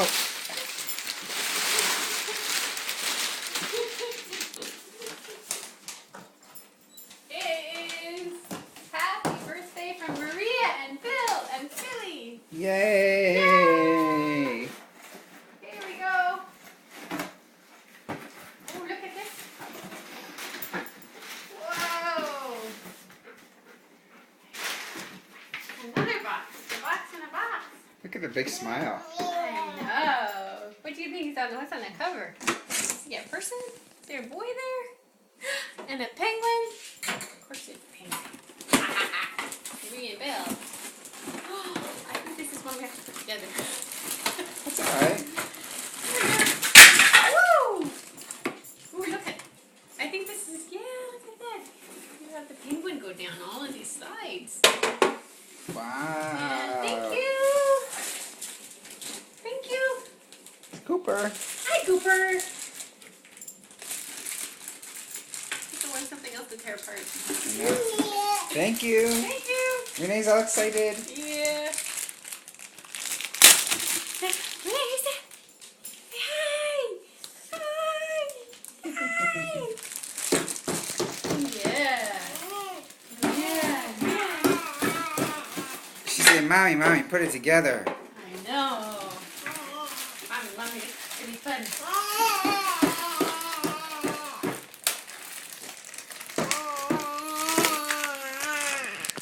Oh. It's happy birthday from Maria and Phil and Philly. Yay! Yay! Here we go. Oh, look at this. Whoa. Another box. A box in a box. Look at the big smile. I know. What do you think what's on the cover? Is there a person? Is there a boy there? And a penguin? Of course it's a penguin. Maria and Bill. I think this is one we have to put together. That's alright. Woo! Ooh, look at. I think this is, yeah, look at that. You have the penguin go down all of these slides. Wow. And thank you. Thank you. Cooper. Hi, Cooper. I want something else to tear apart. Thank you. Thank you. Renee's all excited. Yeah. Renee, who's that? Say hi. Hi. Hi. Yeah. Yeah. She said, Mommy, Mommy, put it together. I know. Mommy, it's pretty fun.